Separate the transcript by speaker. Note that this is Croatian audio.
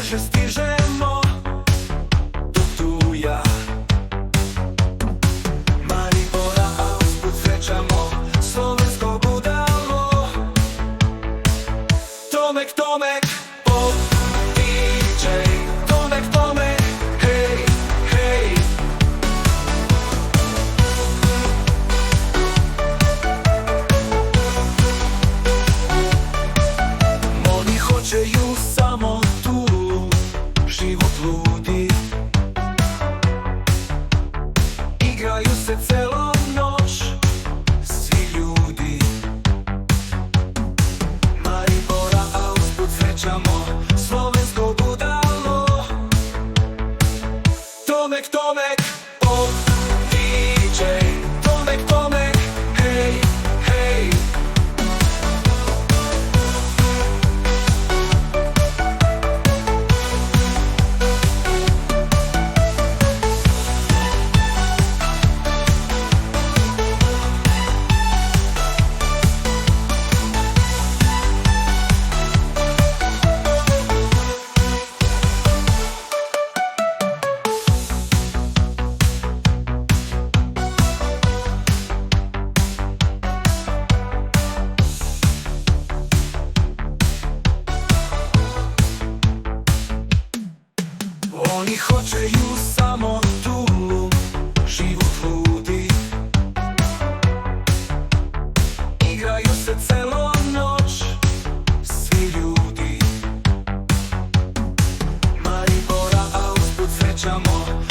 Speaker 1: że stižemo do tuja. Maribora, a usput srećamo slovensko budalo. Tomek, Tomek, pop DJ. Tomek, Tomek, hej, hej. Oni hoćeju samo tu život ludi. Igraju se celo noć svi ljudi. Maribora, a usput srećamo slovensko budalo. Tomek, Tomek, pop DJ. Tomek, Tomek, hej, hej. Oni hoćeju samo tu život ludi. Igraju se celo noć svi ljudi. Maribora, a usput srećamo